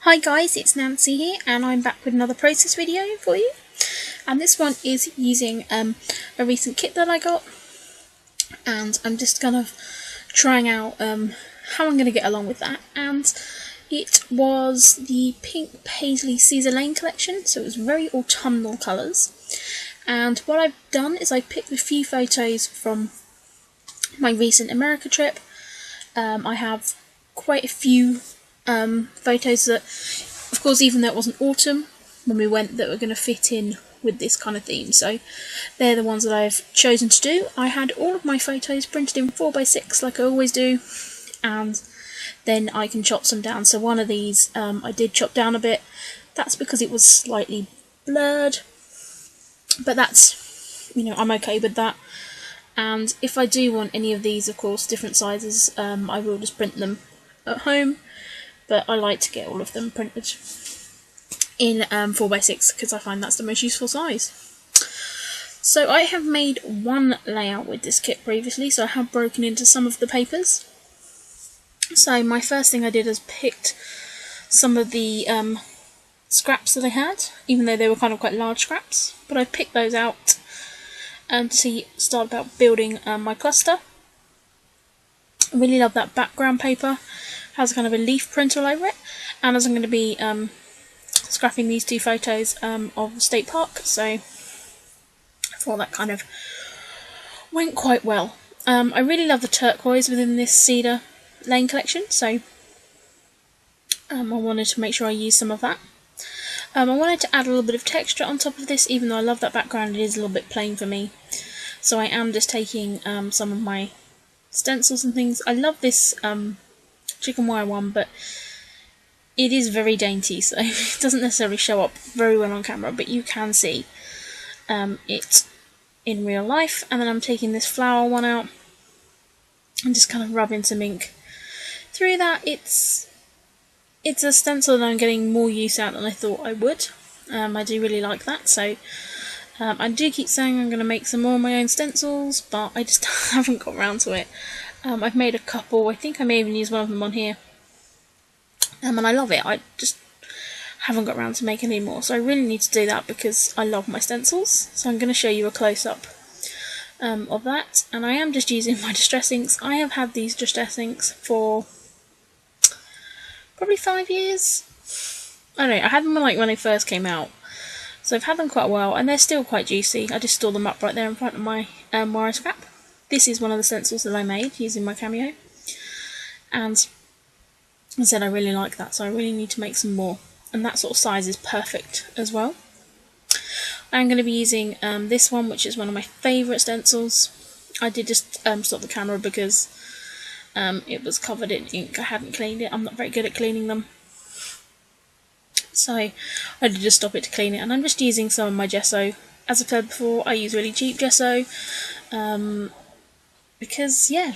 Hi guys, it's Nancy here and I'm back with another process video for you, and this one is using a recent kit that I got, and I'm just kind of trying out how I'm going to get along with that. And it was the pink paisley Caesar Lane collection, so it was very autumnal colours. And what I've done is I picked a few photos from my recent America trip. I have quite a few photos that, of course, even though it wasn't autumn when we went, that were going to fit in with this kind of theme, so they're the ones that I've chosen to do. I had all of my photos printed in 4x6 like I always do, and then I can chop some down. So one of these I did chop down a bit. That's because it was slightly blurred, but that's, I'm okay with that. And if I do want any of these, of course, different sizes, I will just print them at home. But I like to get all of them printed in 4x6 because I find that's the most useful size. So I have made one layout with this kit previously, so I have broken into some of the papers. So my first thing I did is picked some of the scraps that I had, even though they were kind of quite large scraps, but I picked those out to start about building my cluster. I really love that background paper. Has kind of a leaf print all over it, and as I'm going to be scrapping these two photos of the state park, so I thought that kind of went quite well. I really love the turquoise within this Cedar Lane collection, so I wanted to make sure I use some of that. I wanted to add a little bit of texture on top of this, even though I love that background. It is a little bit plain for me, so I am just taking some of my stencils and things. I love this chicken wire one, but it is very dainty, so it doesn't necessarily show up very well on camera, but you can see it in real life. And then I'm taking this flower one out and just kind of rubbing some ink through that. It's a stencil that I'm getting more use out than I thought I would. I do really like that, so I do keep saying I'm going to make some more of my own stencils, but I just haven't got around to it. I've made a couple. I think I may even use one of them on here, and I love it. I just haven't got around to making any more, so I really need to do that because I love my stencils. So I'm going to show you a close-up of that, and I am just using my distress inks. I have had these distress inks for probably 5 years. I don't know, I had them like when they first came out, so I've had them quite a while, and they're still quite juicy. I just store them up right there in front of my wire scrap. This is one of the stencils that I made using my Cameo, and as I said, I really like that, so I really need to make some more, and that sort of size is perfect as well. I'm going to be using this one, which is one of my favourite stencils. I did just stop the camera because it was covered in ink. I hadn't cleaned it. I'm not very good at cleaning them, so I did just stop it to clean it, and I'm just using some of my gesso. As I've said before, I use really cheap gesso, because, yeah,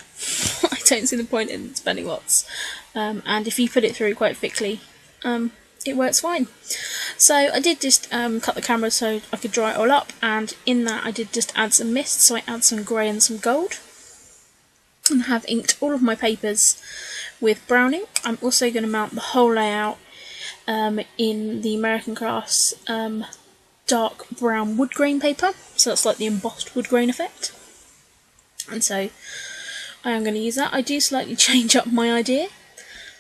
I don't see the point in spending lots, and if you put it through quite thickly, it works fine. So I did just cut the camera so I could dry it all up, and in that I did just add some mist, so I add some grey and some gold, and have inked all of my papers with brown ink. I'm also going to mount the whole layout in the American Crafts dark brown wood grain paper, so that's like the embossed wood grain effect. And so I am going to use that. I do slightly change up my idea,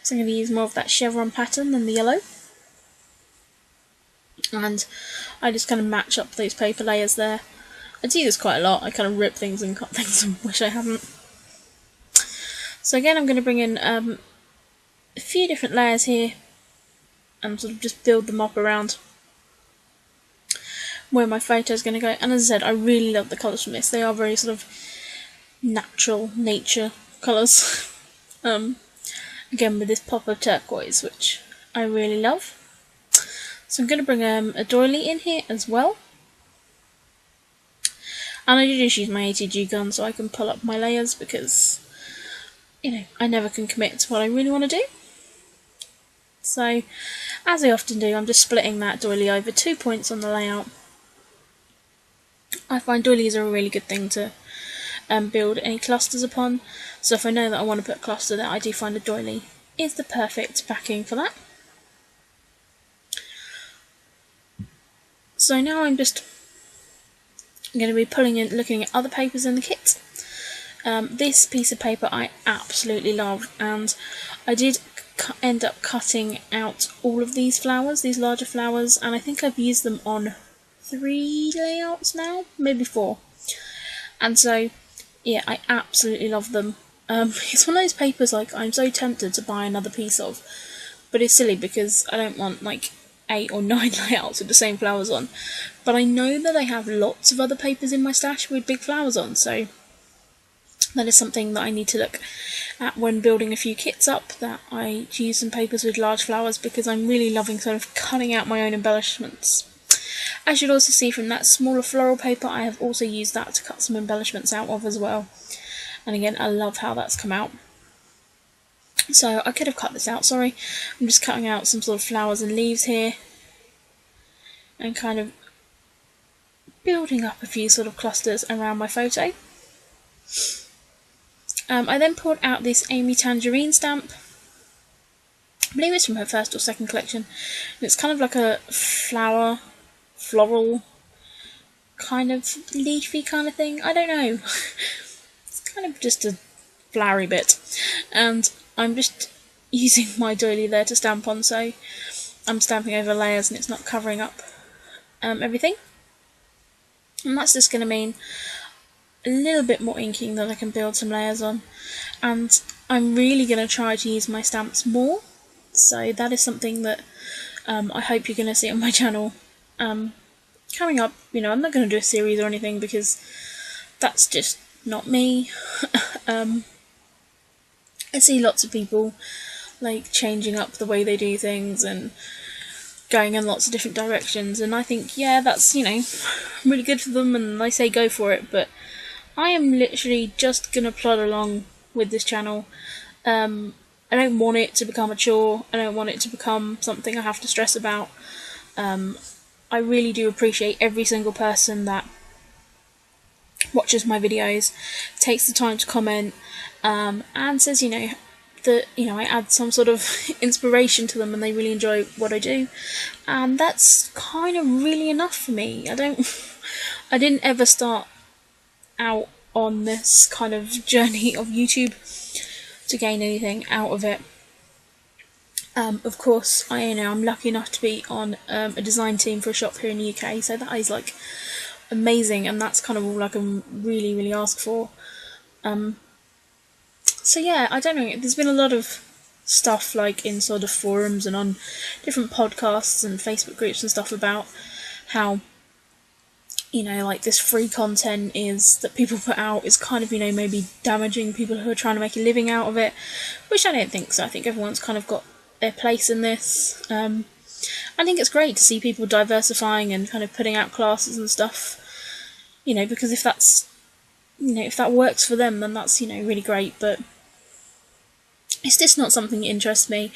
so I'm going to use more of that chevron pattern than the yellow, and I just kind of match up those paper layers there. I do this quite a lot. I kind of rip things and cut things and wish I hadn't. So again, I'm going to bring in a few different layers here and sort of just build them up around where my photo is going to go. And as I said, I really love the colours from this. They are very sort of natural nature colours. Again, with this pop of turquoise, which I really love. So I'm going to bring a doily in here as well. And I do just use my ATG gun so I can pull up my layers because, I never can commit to what I really want to do. So, as I often do, I'm just splitting that doily over 2 points on the layout. I find doilies are a really good thing to build any clusters upon, so if I know that I want to put a cluster there, I do find a doily is the perfect backing for that. So now I'm just going to be pulling in, looking at other papers in the kit. This piece of paper I absolutely love, and I did end up cutting out all of these flowers, these larger flowers, and I think I've used them on 3 layouts now, maybe 4. And so, yeah, I absolutely love them. It's one of those papers like I'm so tempted to buy another piece of, but it's silly because I don't want like 8 or 9 layouts with the same flowers on. But I know that I have lots of other papers in my stash with big flowers on, so that is something that I need to look at when building a few kits up, that I use some papers with large flowers, because I'm really loving sort of cutting out my own embellishments. As you'll also see from that smaller floral paper, I have also used that to cut some embellishments out of as well. And again, I love how that's come out. So I could have cut this out, sorry. I'm just cutting out some sort of flowers and leaves here, and kind of building up a few sort of clusters around my photo. I then pulled out this Amy Tangerine stamp. I believe it's from her first or second collection. And it's kind of like a floral, kind of leafy kind of thing. I don't know. It's kind of just a flowery bit. And I'm just using my doily there to stamp on, so I'm stamping over layers and it's not covering up everything. And that's just going to mean a little bit more inking that I can build some layers on, and I'm really going to try to use my stamps more, so that is something that I hope you're going to see on my channel coming up. You know, I'm not going to do a series or anything because that's just not me. I see lots of people like changing up the way they do things and going in lots of different directions, and I think, yeah, that's, you know, really good for them, and I say go for it, but I am literally just going to plod along with this channel. I don't want it to become a chore. I don't want it to become something I have to stress about. I really do appreciate every single person that watches my videos, takes the time to comment, and says, you know, that, you know, I add some sort of inspiration to them and they really enjoy what I do. And that's kind of really enough for me. I didn't ever start out on this kind of journey of YouTube to gain anything out of it. Of course, I'm lucky enough to be on a design team for a shop here in the UK, so that is like amazing, and that's kind of all I can really ask for. So yeah, I don't know, there's been a lot of stuff like in sort of forums and on different podcasts and Facebook groups and stuff about how, you know, like this free content is that people put out is kind of, you know, maybe damaging people who are trying to make a living out of it, which I don't think so. I think everyone's kind of got their place in this. I think it's great to see people diversifying and kind of putting out classes and stuff, you know, because if that's, you know, if that works for them, then that's, you know, really great, but it's just not something that interests me.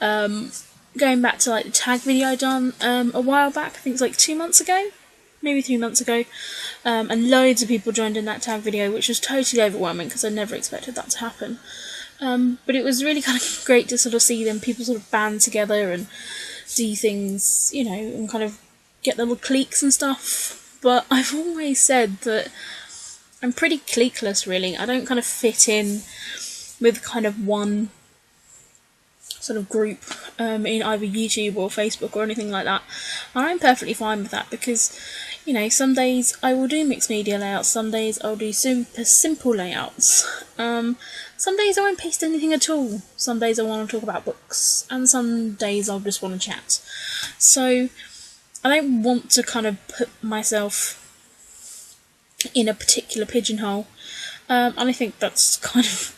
Going back to like the tag video I done a while back, I think it's like 2 months ago, maybe 3 months ago, and loads of people joined in that tag video, which was totally overwhelming because I never expected that to happen. But it was really kind of great to sort of see them, people sort of band together and do things, you know, and kind of get little cliques and stuff. But I've always said that I'm pretty cliqueless, really. I don't kind of fit in with kind of one sort of group in either YouTube or Facebook or anything like that. And I'm perfectly fine with that because, you know, some days I will do mixed media layouts, some days I'll do super simple layouts, some days I won't paste anything at all, some days I want to talk about books, and some days I'll just want to chat. So I don't want to kind of put myself in a particular pigeonhole, and I think that's kind of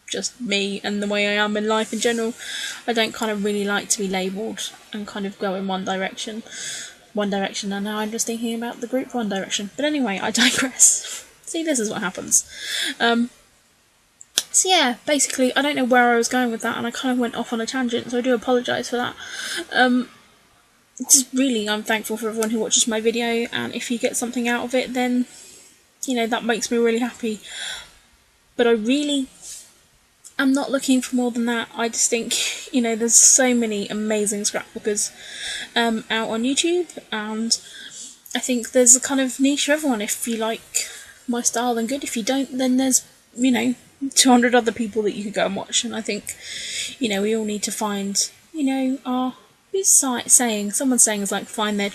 just me and the way I am in life in general. I don't kind of really like to be labelled and kind of go in one direction, and now I'm just thinking about the group One Direction. But anyway, I digress. See, this is what happens. So yeah, basically, I don't know where I was going with that, and I kind of went off on a tangent, so I do apologise for that. Just really, I'm thankful for everyone who watches my video, and if you get something out of it, then, you know, that makes me really happy. But I'm not looking for more than that. I just think, you know, there's so many amazing scrapbookers out on YouTube, and I think there's a kind of niche for everyone. If you like my style, then good. If you don't, then there's, 200 other people that you could go and watch. And I think, we all need to find, someone's saying is like find their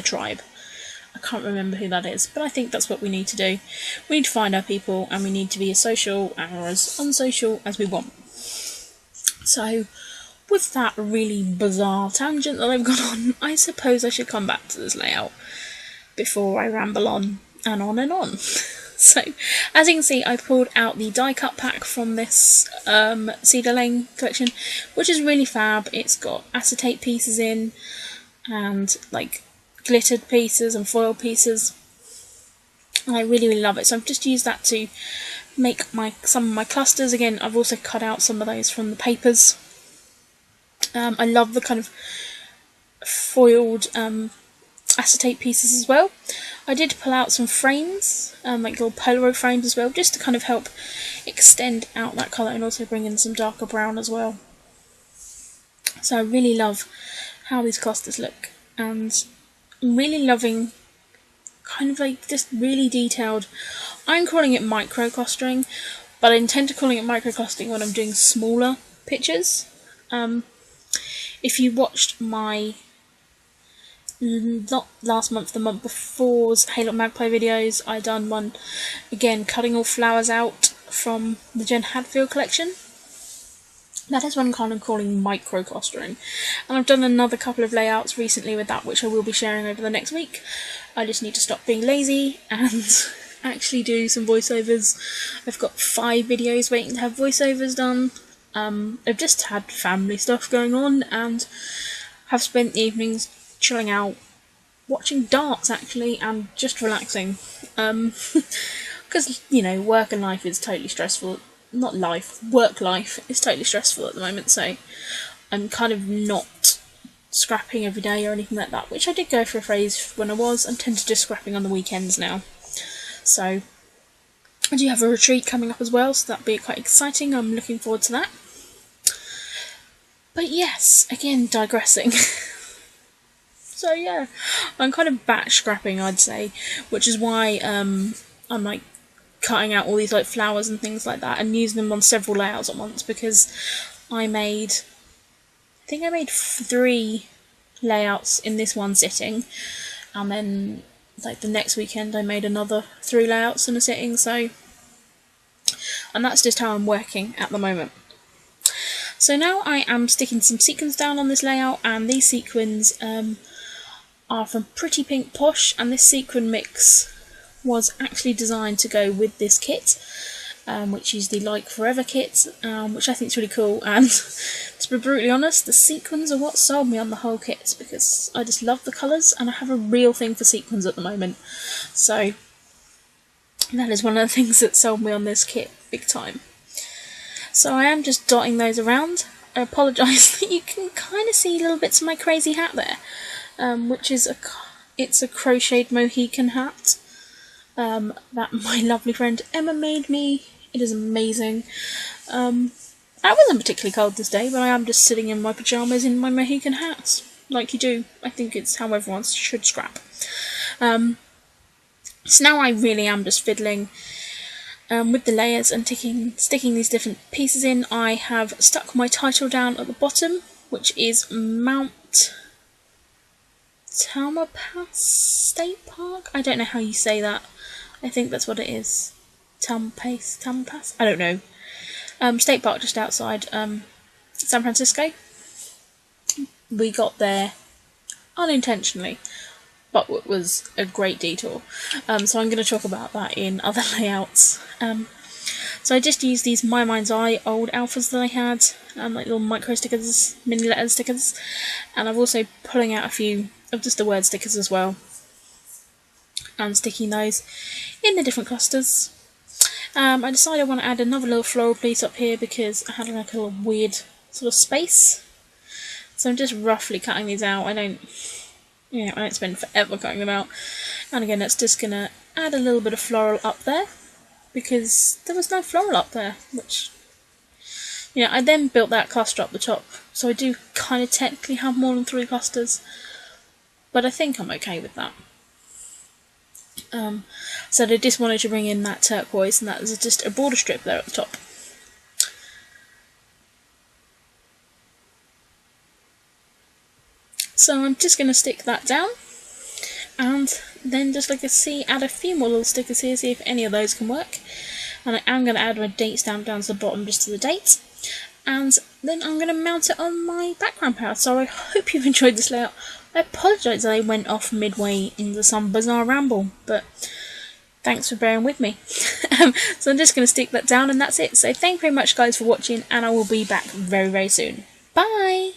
tribe. I can't remember who that is, but I think that's what we need to do. We need to find our people, and we need to be as social or as unsocial as we want. So, with that really bizarre tangent that I've gone on, I suppose I should come back to this layout before I ramble on and on and on. So, as you can see, I pulled out the die cut pack from this Cedar Lane collection, which is really fab. It's got acetate pieces in, and like glittered pieces and foil pieces. And I really, really love it. So I've just used that to make some of my clusters. Again, I've also cut out some of those from the papers. I love the kind of foiled acetate pieces as well. I did pull out some frames, like little Polaroid frames as well, just to kind of help extend out that colour and also bring in some darker brown as well. So I really love how these clusters look, and I'm really loving kind of like just really detailed. I'm calling it micro clustering, but I intend to calling it micro clustering when I'm doing smaller pictures. If you watched my not last month, the month before's Halo Magpie videos, I done one again cutting all flowers out from the Jen Hadfield collection. That is one I'm kind of calling micro clustering, and I've done another couple of layouts recently with that, which I will be sharing over the next week. I just need to stop being lazy and actually do some voiceovers. I've got 5 videos waiting to have voiceovers done. I've just had family stuff going on and have spent the evenings chilling out, watching darts actually, and just relaxing. Because, work and life is totally stressful. Not life, work life is totally stressful at the moment, so I'm kind of not scrapping every day or anything like that, which I did go for a phase when I was. I tend to just scrapping on the weekends now. So I do have a retreat coming up as well, so that'll be quite exciting. I'm looking forward to that. But yes, again, digressing. So yeah, I'm kind of batch scrapping, I'd say, which is why I'm like cutting out all these like flowers and things like that and using them on several layouts at once, because I think I made 3 layouts in this one sitting, and then like the next weekend I made another 3 layouts in a sitting. So, and that's just how I'm working at the moment. So now I am sticking some sequins down on this layout, and these sequins are from Pretty Pink Posh, and this sequin mix was actually designed to go with this kit, which is the Like Forever kit, which I think is really cool. And to be brutally honest, the sequins are what sold me on the whole kit, because I just love the colours and I have a real thing for sequins at the moment. So that is one of the things that sold me on this kit big time. So I am just dotting those around. I apologise that you can kind of see little bits of my crazy hat there, which is it's a crocheted Mohican hat that my lovely friend Emma made me. It is amazing. I wasn't particularly cold this day, but I am just sitting in my pyjamas in my Mohican hat, like you do. I think it's how everyone should scrap. So now I really am just fiddling with the layers and sticking these different pieces in. I have stuck my title down at the bottom, which is Mount Tamalpais State Park. I don't know how you say that. I think that's what it is. Tamalpais? I don't know. State Park just outside San Francisco. We got there unintentionally, but it was a great detour. So I'm going to talk about that in other layouts. So I just used these My Mind's Eye old alphas that I had, like little micro stickers, mini letter stickers, and I'm also pulling out a few of just the word stickers as well, and sticking those in the different clusters. I decided I want to add another little floral piece up here because I had like a little weird sort of space. So I'm just roughly cutting these out. I don't spend forever cutting them out. And again, that's just going to add a little bit of floral up there, because there was no floral up there, which, I then built that cluster up the top. So I do kind of technically have more than 3 clusters, but I think I'm okay with that. So they just wanted to bring in that turquoise, and that is just a border strip there at the top. So I'm just going to stick that down, and then just like I see, add a few more little stickers here, see if any of those can work. And I am going to add my date stamp down to the bottom just to the date. And then I'm going to mount it on my background panel. So I hope you've enjoyed this layout. I apologise that I went off midway into some bizarre ramble, but thanks for bearing with me. So I'm just going to stick that down, and that's it. So thank you very much guys for watching, and I will be back very, very soon. Bye!